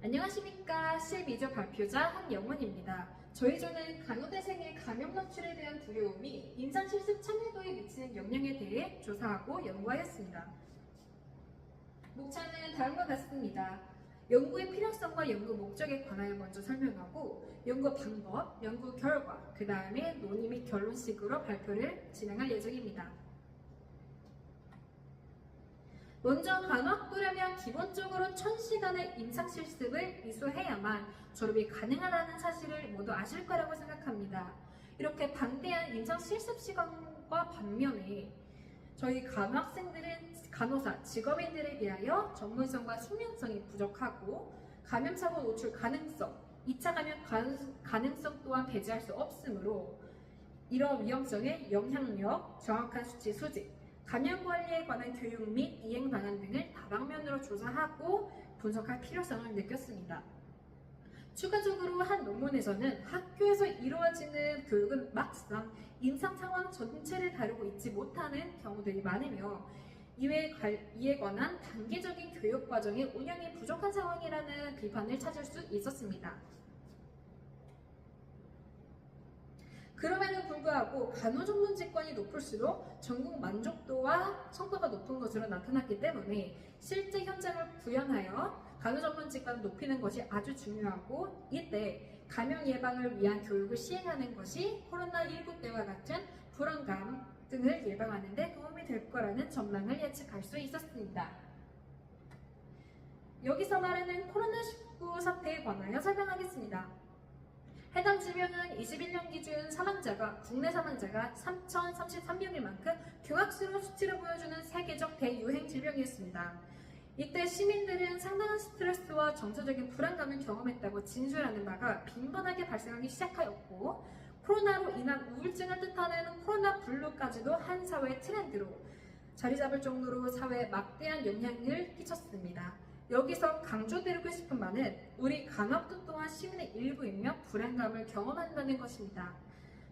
안녕하십니까. 12조 발표자 한영원입니다. 저희 조는 간호대생의 감염 노출에 대한 두려움이 임상실습 참여도에 미치는 영향에 대해 조사하고 연구하였습니다. 목차는 다음과 같습니다. 연구의 필요성과 연구 목적에 관하여 먼저 설명하고 연구 방법, 연구 결과, 그 다음에 논의 및 결론식으로 발표를 진행할 예정입니다. 먼저 간호학부라면 기본적으로 1000시간의 임상실습을 이수해야만 졸업이 가능하다는 사실을 모두 아실 거라고 생각합니다. 이렇게 방대한 임상실습 시간과 반면에 저희 간호학생들은 간호사, 직업인들에 비하여 전문성과 숙련성이 부족하고 감염사고 노출 가능성, 2차 감염 가능성 또한 배제할 수 없으므로 이러한 위험성의 영향력, 정확한 수치 수집, 감염 관리에 관한 교육 및 이행 방안 등을 다방면으로 조사하고 분석할 필요성을 느꼈습니다. 추가적으로 한 논문에서는 학교에서 이루어지는 교육은 막상 임상 상황 전체를 다루고 있지 못하는 경우들이 많으며 이에 관한 단계적인 교육 과정의 운영이 부족한 상황이라는 비판을 찾을 수 있었습니다. 그럼에도 불구하고 간호 전문 직관이 높을수록 전국 만족도와 성과가 높은 것으로 나타났기 때문에 실제 현장을 구현하여 간호 전문 직관을 높이는 것이 아주 중요하고 이때 감염 예방을 위한 교육을 시행하는 것이 코로나19 때와 같은 불안감 등을 예방하는 데 도움이 될 거라는 전망을 예측할 수 있었습니다. 여기서 말하는 코로나19 사태에 관하여 설명하겠습니다. 해당 질병은 21년 기준 국내 사망자가 3,033명일 만큼 경악스러운 수치를 보여주는 세계적 대유행 질병이었습니다. 이때 시민들은 상당한 스트레스와 정서적인 불안감을 경험했다고 진술하는 바가 빈번하게 발생하기 시작하였고 코로나로 인한 우울증을 뜻하는 코로나 블루까지도 한 사회의 트렌드로 자리 잡을 정도로 사회에 막대한 영향을 끼쳤습니다. 여기서 강조드리고 싶은 바는 우리 간호학도 또한 시민의 일부이며 불안감을 경험한다는 것입니다.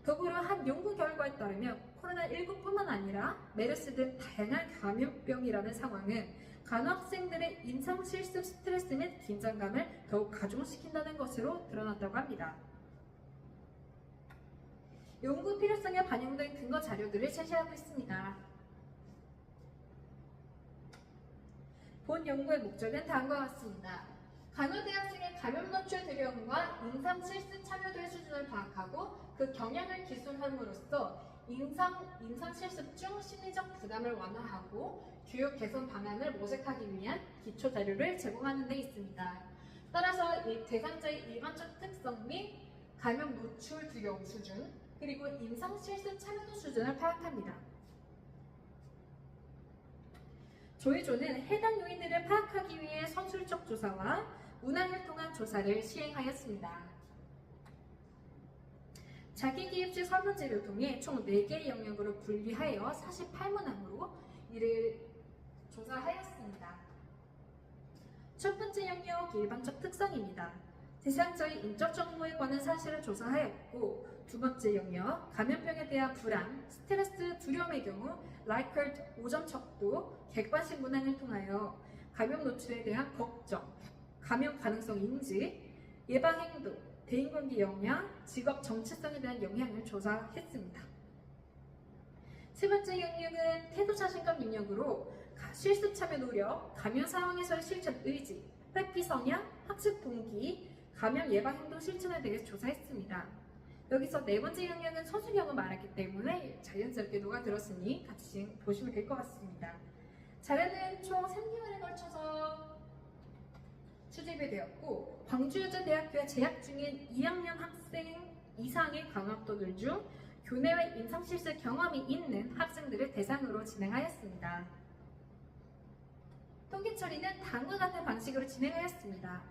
더불어 한 연구 결과에 따르면 코로나19뿐만 아니라 메르스 등 다양한 감염병이라는 상황은 간호학생들의 임상실습 스트레스 및 긴장감을 더욱 가중시킨다는 것으로 드러났다고 합니다. 연구 필요성에 반영된 근거 자료들을 제시하고 있습니다. 본 연구의 목적은 다음과 같습니다. 간호대학생의 감염 노출 두려움과 임상실습 참여도의 수준을 파악하고 그 경향을 기술함으로써 임상실습 중 심리적 부담을 완화하고 교육 개선 방안을 모색하기 위한 기초 자료를 제공하는 데 있습니다. 따라서 대상자의 일반적 특성 및 감염 노출 두려움 수준, 그리고 임상실습 참여도 수준을 파악합니다. 저희 조는 해당 요인들을 파악하기 위해 선술적 조사와 문항을 통한 조사를 시행하였습니다. 자기기입식 설문지를 통해 총 4개의 영역으로 분리하여 48문항으로 이를 조사하였습니다. 첫 번째 영역 일반적 특성입니다. 대상자의 인적 정보에 관한 사실을 조사하였고 두 번째 영역 감염병에 대한 불안, 스트레스, 두려움의 경우 라이커트 5점 척도, 객관식 문항을 통하여 감염 노출에 대한 걱정, 감염 가능성 인지, 예방 행동, 대인관계 영향, 직업 정체성에 대한 영향을 조사했습니다. 세 번째 영역은 태도 자신감 영역으로 실습 참여 노력, 감염 상황에서의 실천 의지, 회피 성향, 학습 동기, 감염 예방 행동 실천에 대해서 조사했습니다. 여기서 네 번째 영역은 서술형을 말했기 때문에 자연스럽게 녹아들었으니 같이 보시면 될 것 같습니다. 자료는 총 3개월에 걸쳐서 수집이 되었고 광주여자대학교에 재학 중인 2학년 학생 이상의 강학도들 중 교내외 임상실습 경험이 있는 학생들을 대상으로 진행하였습니다. 통계 처리는 다음과 같은 방식으로 진행하였습니다.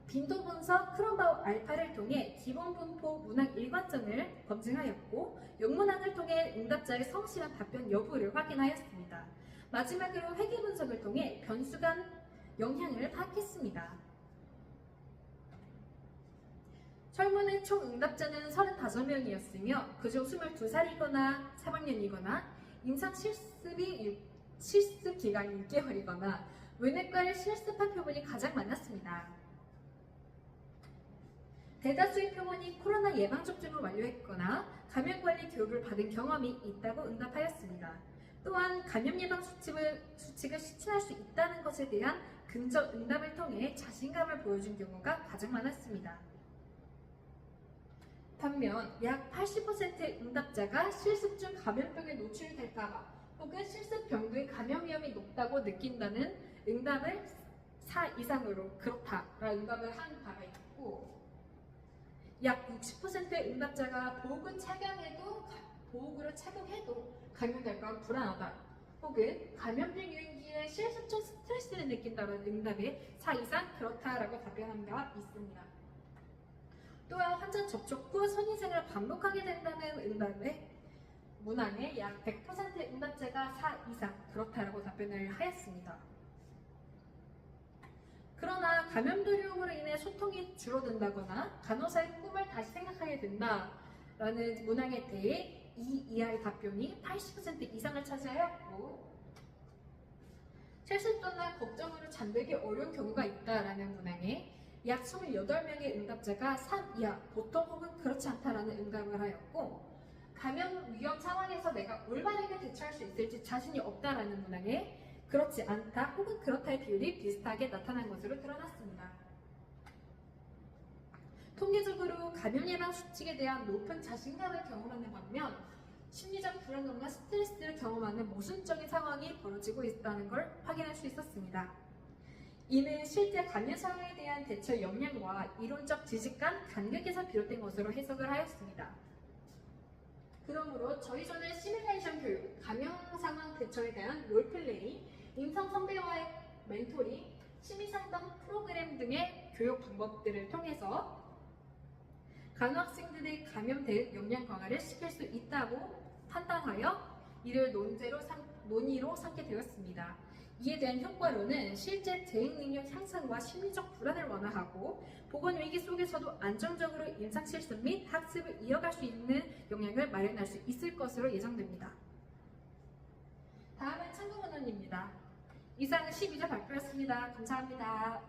빈도 분석 크롬바우 알파를 통해 기본 분포 문항 일관점을 검증하였고 영문항을 통해 응답자의 성실한 답변 여부를 확인하였습니다. 마지막으로 회계 분석을 통해 변수 간 영향을 파악했습니다. 설문의 총 응답자는 35명이었으며 그중 22살이거나 3학년이거나 임상 실습 기간이 6개월이거나 외내과를 실습한 표본이 가장 많았습니다. 대다수의 표본이 코로나 예방접종을 완료했거나 감염관리 교육을 받은 경험이 있다고 응답하였습니다. 또한 감염 예방 수칙을 실천할 수 있다는 것에 대한 긍정 응답을 통해 자신감을 보여준 경우가 가장 많았습니다. 반면 약 80%의 응답자가 실습 중 감염병에 노출될까봐 혹은 실습 병도의 감염 위험이 높다고 느낀다는 응답을 4 이상으로 그렇다라는 응답을 한 바가 있고, 약 60%의 응답자가 보호구를 착용해도 감염될까 불안하다 혹은 감염병 유행기에 실습 중 스트레스를 느낀다는 응답에 4 이상 그렇다라고 답변한 바가 있습니다. 또한 환자 접촉 후 선인생을 반복하게 된다는 응답에 문항에 약 100%의 응답자가 4 이상 그렇다라고 답변을 하였습니다. 그러나 감염 두려움으로 인해 소통이 줄어든다거나 간호사의 꿈을 다시 생각하게 된다라는 문항에 대해 2 이하의 답변이 80% 이상을 차지하였고, 실습 전날 걱정으로 잠들기 어려운 경우가 있다라는 문항에 약 28명의 응답자가 3 이하, 보통 혹은 그렇지 않다라는 응답을 하였고, 감염 위험 상황에서 내가 올바르게 대처할 수 있을지 자신이 없다라는 문항에 그렇지 않다 혹은 그렇다의 비율이 비슷하게 나타난 것으로 드러났습니다. 통계적으로 감염 예방 수칙에 대한 높은 자신감을 경험하는 반면 심리적 불안감과 스트레스를 경험하는 모순적인 상황이 벌어지고 있다는 걸 확인할 수 있었습니다. 이는 실제 감염 상황에 대한 대처 역량과 이론적 지식 간 간극에서 비롯된 것으로 해석을 하였습니다. 그러므로 저희 전의 시뮬레이션 교육, 감염 상황 대처에 대한 롤플레이, 임상 선배와의 멘토링, 심의상담 프로그램 등의 교육 방법들을 통해서 간호학생들의 감염 대응 역량 강화를 시킬 수 있다고 판단하여 이를 논의로 삼게 되었습니다. 이에 대한 효과로는 실제 대응 능력 향상과 심리적 불안을 완화하고 보건위기 속에서도 안정적으로 임상 실습 및 학습을 이어갈 수 있는 역량을 마련할 수 있을 것으로 예상됩니다. 다음은 참고문헌입니다. 이상 12조 발표였습니다. 감사합니다.